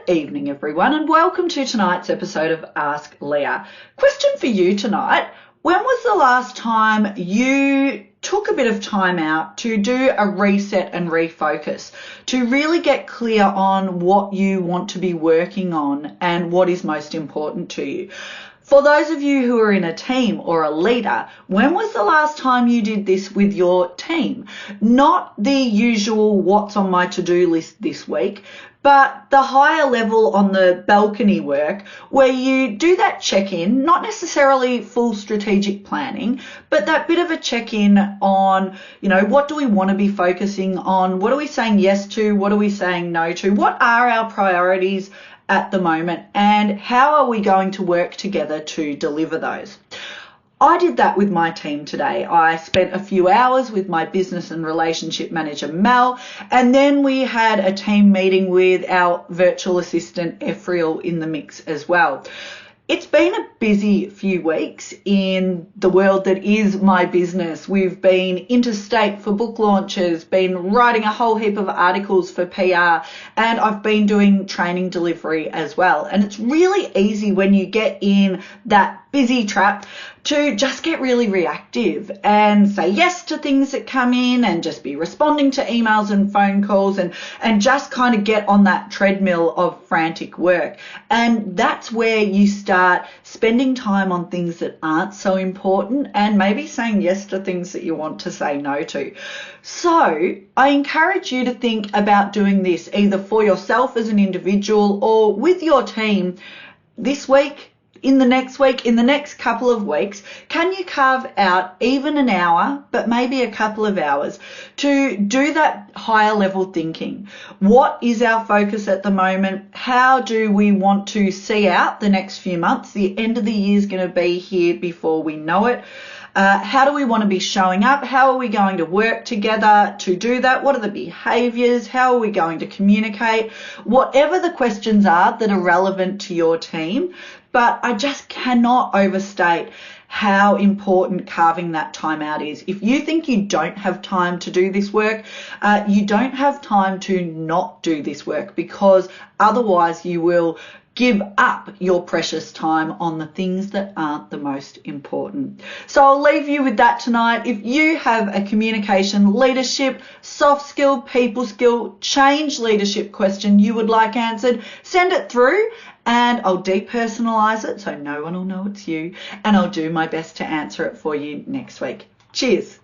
Good evening, everyone, and welcome to tonight's episode of Ask Leah. Question for you tonight. When was the last time you took a bit of time out to do a reset and refocus, to really get clear on what you want to be working on and what is most important to you? For those of you who are in a team or a leader, when was the last time you did this with your team? Not the usual what's on my to-do list this week, but the higher level on the balcony work where you do that check-in, not necessarily full strategic planning, but that bit of a check-in on, what do we want to be focusing on? What are we saying yes to? What are we saying no to? What are our priorities at the moment, and how are we going to work together to deliver those? I did that with my team today. I spent a few hours with my business and relationship manager, Mel, and then we had a team meeting with our virtual assistant, Ephriel, in the mix as well. It's been a busy few weeks in the world that is my business. We've been interstate for book launches, been writing a whole heap of articles for PR, and I've been doing training delivery as well. And it's really easy when you get in that busy trap to just get really reactive and say yes to things that come in and just be responding to emails and phone calls and just kind of get on that treadmill of frantic work. And that's where you start spending time on things that aren't so important and maybe saying yes to things that you want to say no to. So I encourage you to think about doing this either for yourself as an individual or with your team this week, in the next week, in the next couple of weeks. Can you carve out even an hour, but maybe a couple of hours, to do that higher level thinking? What is our focus at the moment? How do we want to see out the next few months? The end of the year is going to be here before we know it. How do we want to be showing up? How are we going to work together to do that? What are the behaviours? How are we going to communicate? Whatever the questions are that are relevant to your team. But I just cannot overstate how important carving that time out is. If you think you don't have time to do this work, you don't have time to not do this work, because otherwise you will give up your precious time on the things that aren't the most important. So I'll leave you with that tonight. If you have a communication, leadership, soft skill, people skill, change leadership question you would like answered, send it through and I'll depersonalize it so no one will know it's you, and I'll do my best to answer it for you next week. Cheers.